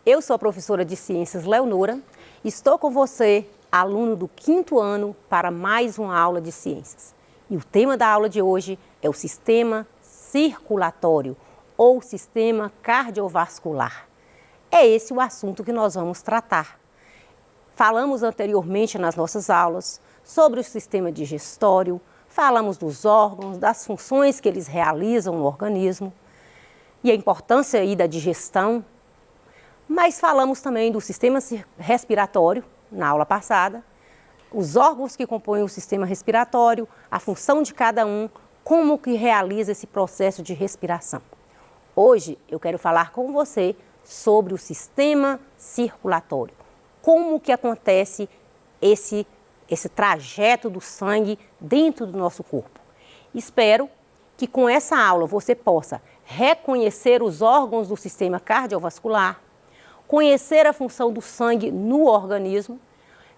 Eu sou a professora de Ciências Leonora, estou com você, aluno do 5º ano, para mais uma aula de Ciências. E o tema da aula de hoje é o sistema circulatório ou sistema cardiovascular. É esse o assunto que nós vamos tratar. Falamos anteriormente nas nossas aulas sobre o sistema digestório, falamos dos órgãos, das funções que eles realizam no organismo e a importância aí da digestão. Mas falamos também do sistema respiratório, na aula passada, os órgãos que compõem o sistema respiratório, a função de cada um, como que realiza esse processo de respiração. Hoje eu quero falar com você sobre o sistema circulatório, como que acontece esse trajeto do sangue dentro do nosso corpo. Espero que com essa aula você possa reconhecer os órgãos do sistema cardiovascular, conhecer a função do sangue no organismo,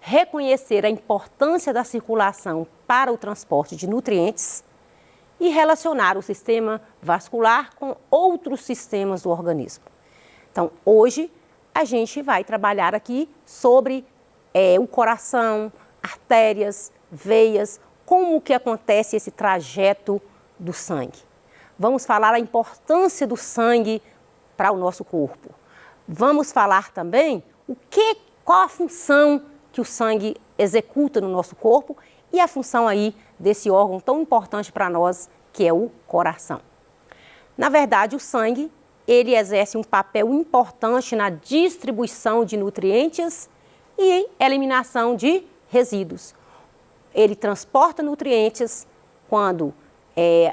reconhecer a importância da circulação para o transporte de nutrientes e relacionar o sistema vascular com outros sistemas do organismo. Então, hoje a gente vai trabalhar aqui sobre o coração, artérias, veias, como que acontece esse trajeto do sangue. Vamos falar a importância do sangue para o nosso corpo. Vamos falar também qual a função que o sangue executa no nosso corpo e a função aí desse órgão tão importante para nós, que é o coração. Na verdade, o sangue, ele exerce um papel importante na distribuição de nutrientes e eliminação de resíduos. Ele transporta nutrientes quando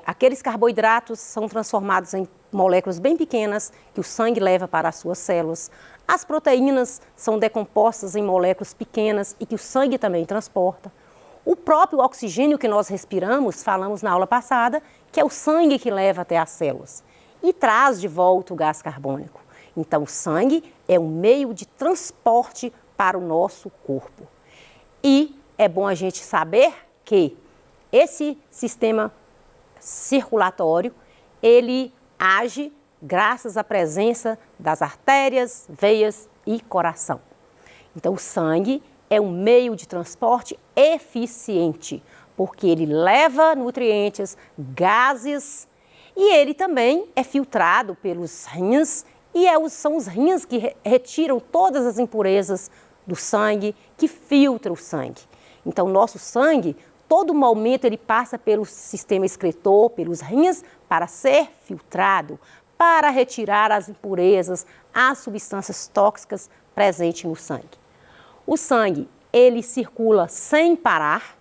aqueles carboidratos são transformados em moléculas bem pequenas que o sangue leva para as suas células. As proteínas são decompostas em moléculas pequenas e que o sangue também transporta. O próprio oxigênio que nós respiramos, falamos na aula passada, que é o sangue que leva até as células e traz de volta o gás carbônico. Então, o sangue é um meio de transporte para o nosso corpo. E é bom a gente saber que esse sistema circulatório, ele age graças à presença das artérias, veias e coração. Então, o sangue é um meio de transporte eficiente, porque ele leva nutrientes, gases, e ele também é filtrado pelos rins, e são os rins que retiram todas as impurezas do sangue, que filtram o sangue. Então, nosso sangue, todo momento ele passa pelo sistema excretor, pelos rins, para ser filtrado, para retirar as impurezas, as substâncias tóxicas presentes no sangue. O sangue, ele circula sem parar.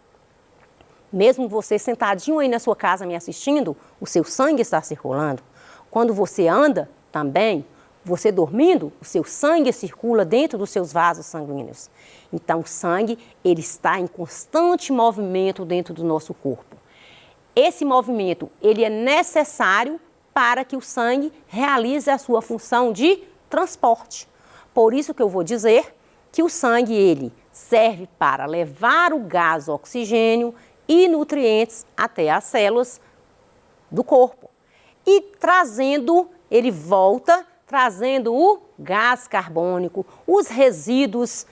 Mesmo você sentadinho aí na sua casa me assistindo, o seu sangue está circulando. Quando você anda, também, você dormindo, o seu sangue circula dentro dos seus vasos sanguíneos. Então, o sangue, ele está em constante movimento dentro do nosso corpo. Esse movimento, ele é necessário para que o sangue realize a sua função de transporte. Por isso que eu vou dizer que o sangue, ele serve para levar o gás oxigênio e nutrientes até as células do corpo. E ele volta trazendo o gás carbônico, os resíduos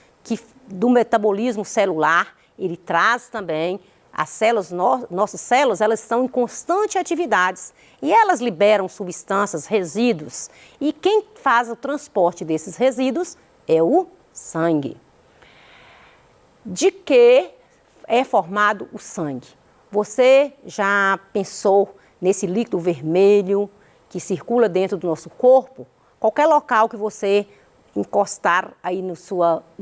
do metabolismo celular, ele traz também. As células, nossas células, elas estão em constante atividades e elas liberam substâncias, resíduos. E quem faz o transporte desses resíduos é o sangue. De que é formado o sangue? Você já pensou nesse líquido vermelho que circula dentro do nosso corpo? Qualquer local que você encostar aí na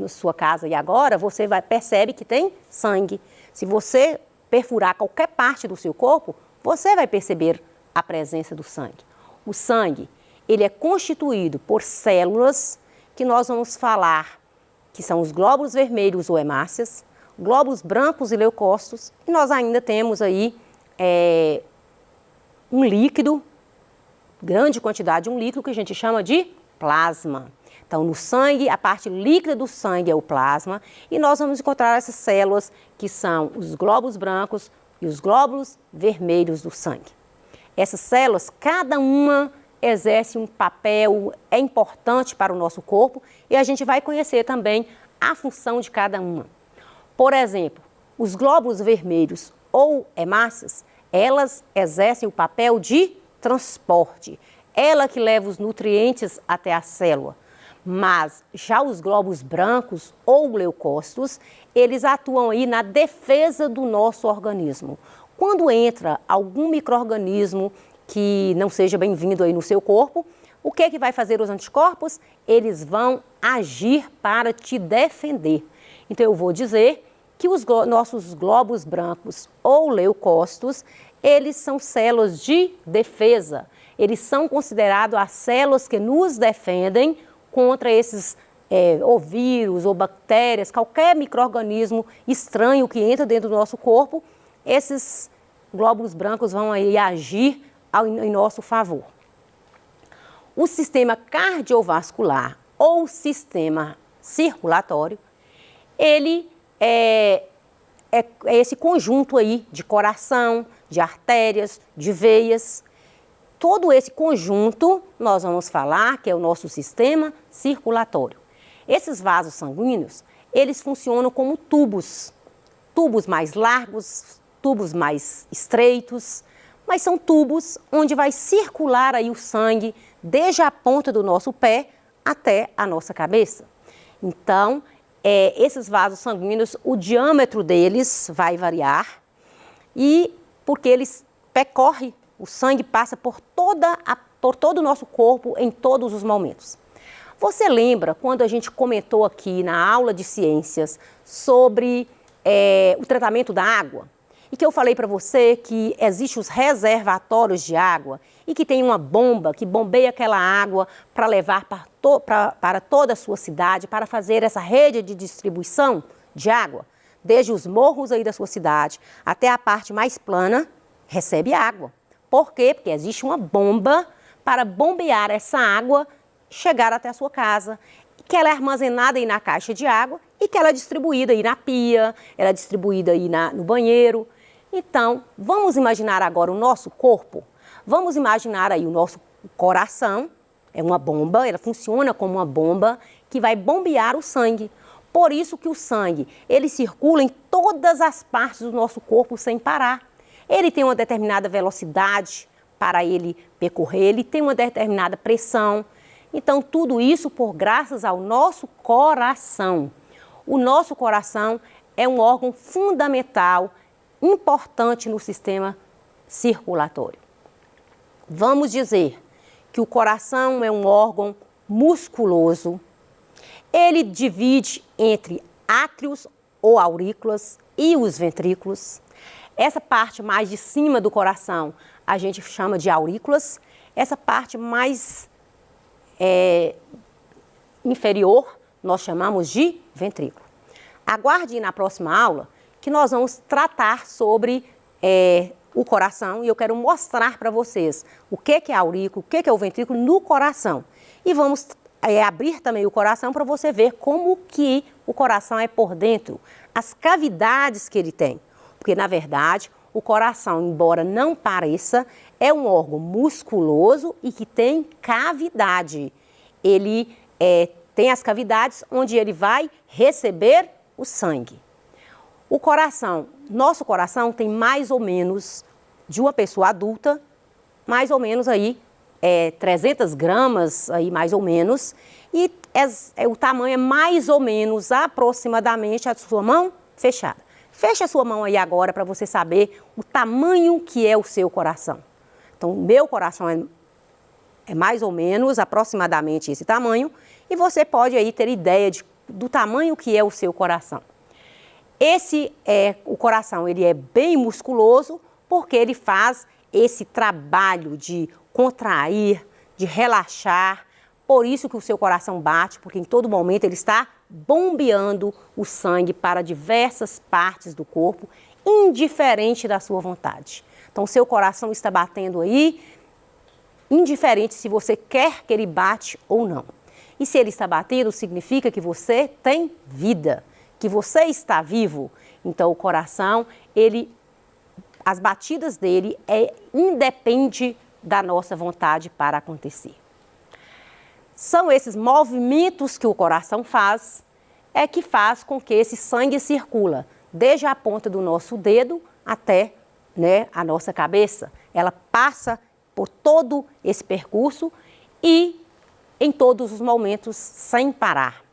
sua casa e agora, você percebe que tem sangue. Se você perfurar qualquer parte do seu corpo, você vai perceber a presença do sangue. O sangue, ele é constituído por células que nós vamos falar que são os glóbulos vermelhos ou hemácias, glóbulos brancos e leucócitos, e nós ainda temos aí um líquido, grande quantidade, um líquido que a gente chama de plasma. Então, no sangue, a parte líquida do sangue é o plasma e nós vamos encontrar essas células que são os glóbulos brancos e os glóbulos vermelhos do sangue. Essas células, cada uma exerce um papel, é importante para o nosso corpo e a gente vai conhecer também a função de cada uma. Por exemplo, os glóbulos vermelhos ou hemácias, elas exercem o papel de transporte. Ela que leva os nutrientes até a célula. Mas já os glóbulos brancos ou leucócitos, eles atuam aí na defesa do nosso organismo. Quando entra algum micro-organismo que não seja bem-vindo aí no seu corpo, o que é que vai fazer os anticorpos? Eles vão agir para te defender. Então eu vou dizer que os nossos glóbulos brancos ou leucócitos, eles são células de defesa. Eles são considerados as células que nos defendem contra esses ou vírus ou bactérias, qualquer micro-organismo estranho que entra dentro do nosso corpo, esses glóbulos brancos vão aí agir em nosso favor. O sistema cardiovascular ou sistema circulatório, ele é esse conjunto aí de coração, de artérias, de veias. Todo esse conjunto nós vamos falar que é o nosso sistema circulatório. Esses vasos sanguíneos, eles funcionam como tubos. Tubos mais largos, tubos mais estreitos, mas são tubos onde vai circular aí o sangue desde a ponta do nosso pé até a nossa cabeça. Então, esses vasos sanguíneos, o diâmetro deles vai variar e porque eles percorrem, o sangue passa por todo o nosso corpo em todos os momentos. Você lembra quando a gente comentou aqui na aula de ciências sobre o tratamento da água? E que eu falei para você que existem os reservatórios de água e que tem uma bomba que bombeia aquela água para levar para toda a sua cidade, para fazer essa rede de distribuição de água, desde os morros aí da sua cidade até a parte mais plana, recebe água. Por quê? Porque existe uma bomba para bombear essa água, chegar até a sua casa, que ela é armazenada aí na caixa de água e que ela é distribuída aí na pia, ela é distribuída aí no banheiro. Então, vamos imaginar agora o nosso corpo, vamos imaginar aí o nosso coração, é uma bomba, ela funciona como uma bomba que vai bombear o sangue. Por isso que o sangue, ele circula em todas as partes do nosso corpo sem parar. Ele tem uma determinada velocidade para ele percorrer, ele tem uma determinada pressão. Então, tudo isso graças ao nosso coração. O nosso coração é um órgão fundamental, importante no sistema circulatório. Vamos dizer que o coração é um órgão musculoso. Ele divide entre átrios ou aurículas e os ventrículos. Essa parte mais de cima do coração a gente chama de aurículas. Essa parte mais inferior nós chamamos de ventrículo. Aguarde na próxima aula que nós vamos tratar sobre o coração e eu quero mostrar para vocês o que é a aurícula, o que é o ventrículo no coração. E vamos abrir também o coração para você ver como que o coração é por dentro, as cavidades que ele tem. Porque, na verdade, o coração, embora não pareça, é um órgão musculoso e que tem cavidade. Ele tem as cavidades onde ele vai receber o sangue. O coração, nosso coração tem mais ou menos, de uma pessoa adulta, mais ou menos aí 300 gramas, aí mais ou menos, e o tamanho é mais ou menos aproximadamente a sua mão fechada. Feche a sua mão aí agora para você saber o tamanho que é o seu coração. Então, o meu coração é mais ou menos aproximadamente esse tamanho e você pode aí ter ideia do tamanho que é o seu coração. O coração, ele é bem musculoso porque ele faz esse trabalho de contrair, de relaxar. Por isso que o seu coração bate, porque em todo momento ele está bombeando o sangue para diversas partes do corpo, indiferente da sua vontade. Então, o seu coração está batendo aí, indiferente se você quer que ele bate ou não. E se ele está batendo, significa que você tem vida, que você está vivo. Então, o coração, as batidas dele independe da nossa vontade para acontecer. São esses movimentos que o coração faz, que faz com que esse sangue circula, desde a ponta do nosso dedo até, a nossa cabeça. Ela passa por todo esse percurso e em todos os momentos sem parar.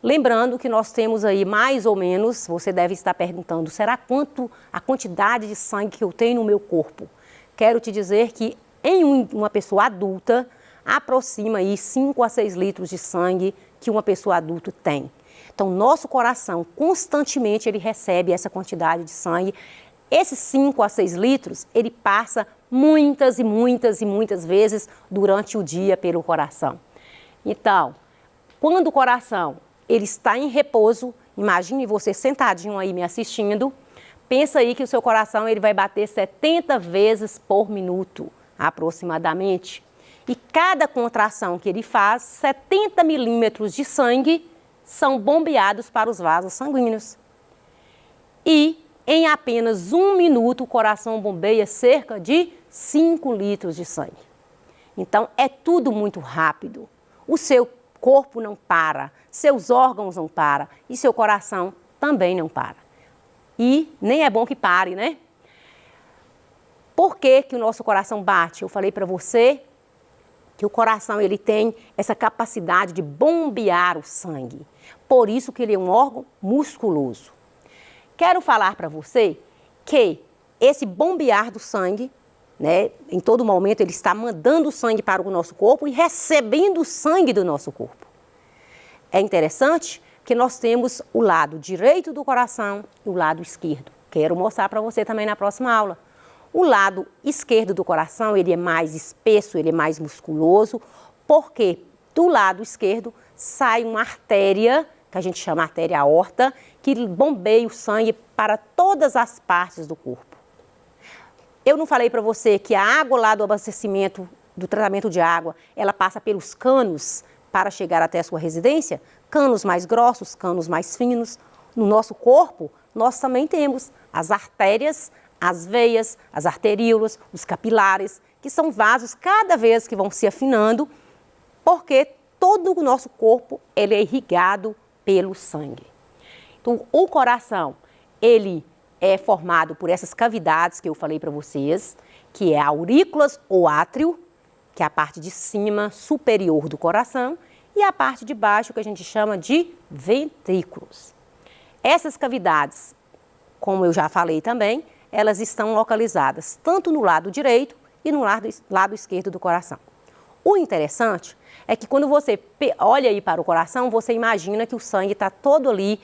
Lembrando que nós temos aí mais ou menos, você deve estar perguntando, será quanto a quantidade de sangue que eu tenho no meu corpo? Quero te dizer que em uma pessoa adulta, aproxima aí 5 a 6 litros de sangue que uma pessoa adulta tem. Então, nosso coração, constantemente, ele recebe essa quantidade de sangue. Esses 5 a 6 litros, ele passa muitas e muitas e muitas vezes durante o dia pelo coração. Então, quando o coração ele está em repouso, imagine você sentadinho aí me assistindo, pensa aí que o seu coração ele vai bater 70 vezes por minuto, aproximadamente. E cada contração que ele faz, 70 milímetros de sangue são bombeados para os vasos sanguíneos. E em apenas 1 minuto o coração bombeia cerca de 5 litros de sangue. Então é tudo muito rápido. O seu corpo não para, seus órgãos não param e seu coração também não para. E nem é bom que pare, né? Por que que o nosso coração bate? Eu falei para você que o coração ele tem essa capacidade de bombear o sangue. Por isso que ele é um órgão musculoso. Quero falar para você que esse bombear do sangue, em todo momento ele está mandando o sangue para o nosso corpo e recebendo o sangue do nosso corpo. É interessante que nós temos o lado direito do coração e o lado esquerdo. Quero mostrar para você também na próxima aula. O lado esquerdo do coração, ele é mais espesso, ele é mais musculoso, porque do lado esquerdo sai uma artéria, que a gente chama artéria aorta, que bombeia o sangue para todas as partes do corpo. Eu não falei para você que a água lá do abastecimento, do tratamento de água, ela passa pelos canos para chegar até a sua residência? Canos mais grossos, canos mais finos. No nosso corpo, nós também temos as artérias, as veias, as arteríolas, os capilares, que são vasos cada vez que vão se afinando, porque todo o nosso corpo ele é irrigado pelo sangue. Então, o coração, ele é formado por essas cavidades que eu falei para vocês, que é aurículas ou átrio, que é a parte de cima superior do coração, e a parte de baixo que a gente chama de ventrículos. Essas cavidades, como eu já falei também, elas estão localizadas tanto no lado direito e no lado esquerdo do coração. O interessante é que quando você olha aí para o coração, você imagina que o sangue está todo ali,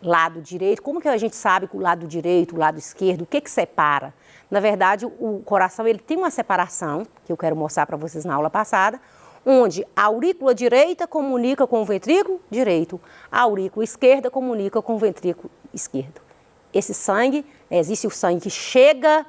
lado direito. Como que a gente sabe que o lado direito, o lado esquerdo, o que que separa? Na verdade, o coração ele tem uma separação, que eu quero mostrar para vocês na aula passada, onde a aurícula direita comunica com o ventrículo direito, a aurícula esquerda comunica com o ventrículo esquerdo. Esse sangue, existe o sangue que chega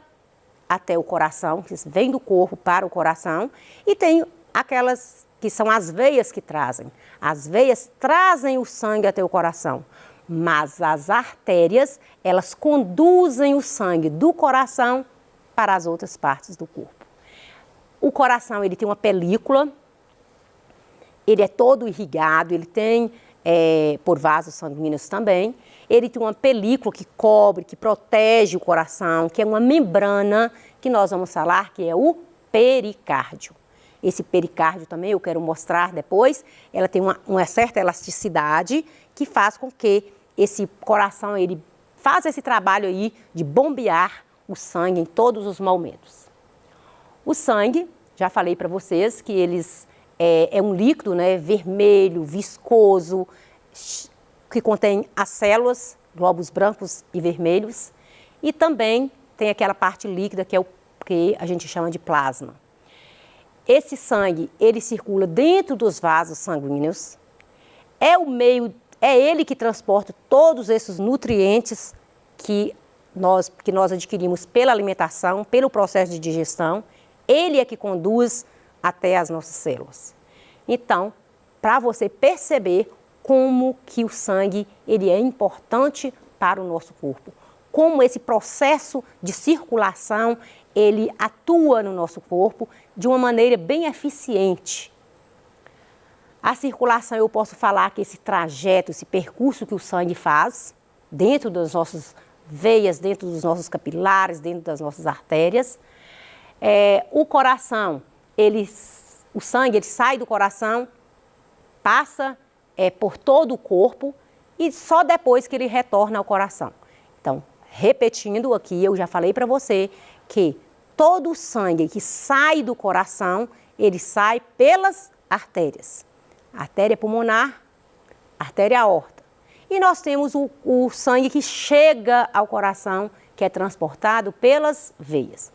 até o coração, que vem do corpo para o coração, e tem aquelas que são as veias que trazem. As veias trazem o sangue até o coração, mas as artérias, elas conduzem o sangue do coração para as outras partes do corpo. O coração, ele tem uma película, ele é todo irrigado, ele tem por vasos sanguíneos também. Ele tem uma película que cobre, que protege o coração, que é uma membrana que nós vamos falar que é o pericárdio. Esse pericárdio também eu quero mostrar depois, ela tem uma certa elasticidade que faz com que esse coração, ele faz esse trabalho aí de bombear o sangue em todos os momentos. O sangue, já falei para vocês que eles é um líquido, vermelho, viscoso, que contém as células, glóbulos brancos e vermelhos, e também tem aquela parte líquida que é o que a gente chama de plasma. Esse sangue, ele circula dentro dos vasos sanguíneos, é ele que transporta todos esses nutrientes que nós adquirimos pela alimentação, pelo processo de digestão, ele é que conduz até as nossas células. Então, para você perceber como que o sangue ele é importante para o nosso corpo, como esse processo de circulação ele atua no nosso corpo de uma maneira bem eficiente. A circulação, eu posso falar que esse trajeto, esse percurso que o sangue faz, dentro das nossas veias, dentro dos nossos capilares, dentro das nossas artérias. O coração, o sangue ele sai do coração, passa por todo o corpo e só depois que ele retorna ao coração. Então, repetindo aqui, eu já falei para você que todo o sangue que sai do coração, ele sai pelas artérias. Artéria pulmonar, artéria aorta. E nós temos o sangue que chega ao coração, que é transportado pelas veias.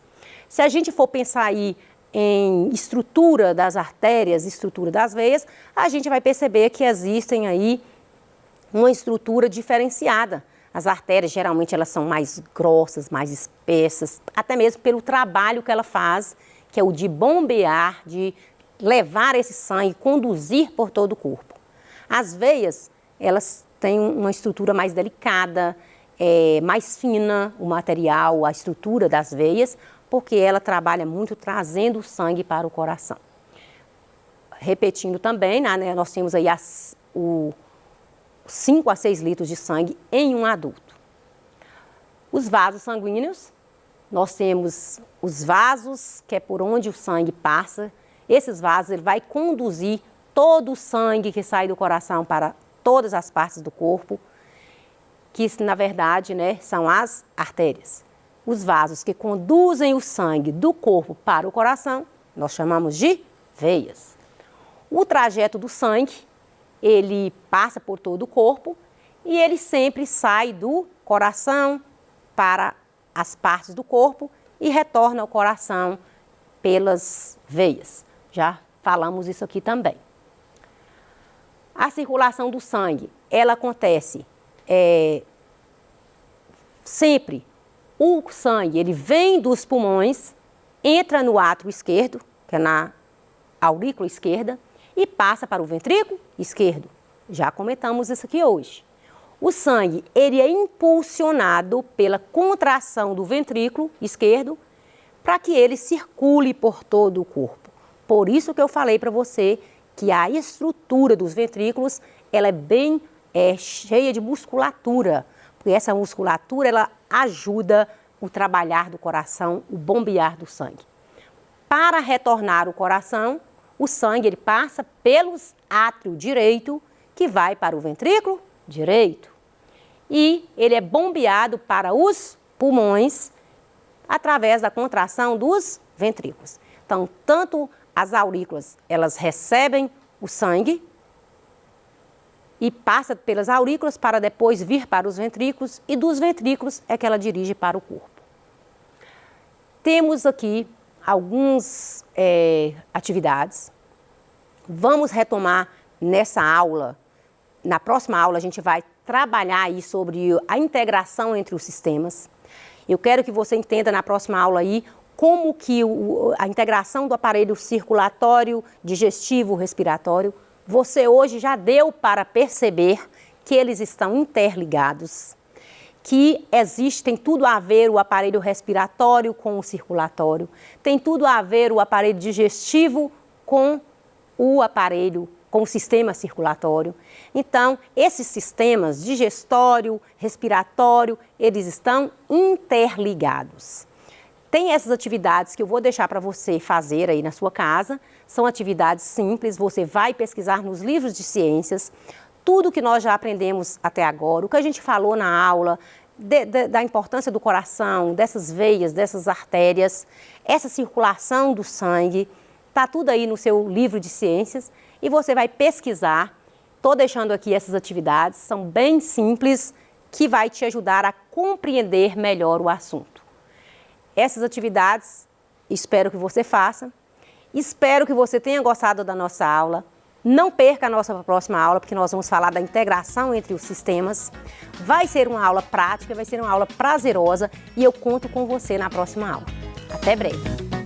Se a gente for pensar aí em estrutura das artérias, estrutura das veias, a gente vai perceber que existem aí uma estrutura diferenciada. As artérias, geralmente, elas são mais grossas, mais espessas, até mesmo pelo trabalho que ela faz, que é o de bombear, de levar esse sangue, conduzir por todo o corpo. As veias, elas têm uma estrutura mais delicada, mais fina, o material, a estrutura das veias, porque ela trabalha muito trazendo o sangue para o coração. Repetindo também, né, nós temos aí 5 a 6 litros de sangue em um adulto. Os vasos sanguíneos, nós temos os vasos, que é por onde o sangue passa. Esses vasos, ele vai conduzir todo o sangue que sai do coração para todas as partes do corpo, que na verdade, né, são as artérias. Os vasos que conduzem o sangue do corpo para o coração, nós chamamos de veias. O trajeto do sangue, ele passa por todo o corpo e ele sempre sai do coração para as partes do corpo e retorna ao coração pelas veias. Já falamos isso aqui também. A circulação do sangue, ela acontece sempre. O sangue, ele vem dos pulmões, entra no átrio esquerdo, que é na aurícula esquerda, e passa para o ventrículo esquerdo. Já comentamos isso aqui hoje. O sangue, ele é impulsionado pela contração do ventrículo esquerdo para que ele circule por todo o corpo. Por isso que eu falei para você que a estrutura dos ventrículos, ela é bem cheia de musculatura, porque essa musculatura, ela ajuda o trabalhar do coração, o bombear do sangue. Para retornar o coração, o sangue ele passa pelos átrio direito, que vai para o ventrículo direito. E ele é bombeado para os pulmões através da contração dos ventrículos. Então, tanto as aurículas, elas recebem o sangue e passa pelas aurículas para depois vir para os ventrículos e dos ventrículos é que ela dirige para o corpo. Temos aqui algumas atividades. Vamos retomar nessa aula. Na próxima aula a gente vai trabalhar aí sobre a integração entre os sistemas. Eu quero que você entenda na próxima aula aí como que a integração do aparelho circulatório, digestivo, respiratório, você hoje já deu para perceber que eles estão interligados, que tem tudo a ver o aparelho respiratório com o circulatório, tem tudo a ver o aparelho digestivo com o sistema circulatório. Então, esses sistemas digestório, respiratório, eles estão interligados. Tem essas atividades que eu vou deixar para você fazer aí na sua casa. São atividades simples, você vai pesquisar nos livros de ciências. Tudo que nós já aprendemos até agora, o que a gente falou na aula, da importância do coração, dessas veias, dessas artérias, essa circulação do sangue, está tudo aí no seu livro de ciências e você vai pesquisar. Estou deixando aqui essas atividades, são bem simples, que vai te ajudar a compreender melhor o assunto. Essas atividades, espero que você faça. Espero que você tenha gostado da nossa aula. Não perca a nossa próxima aula, porque nós vamos falar da integração entre os sistemas. Vai ser uma aula prática, vai ser uma aula prazerosa e eu conto com você na próxima aula. Até breve!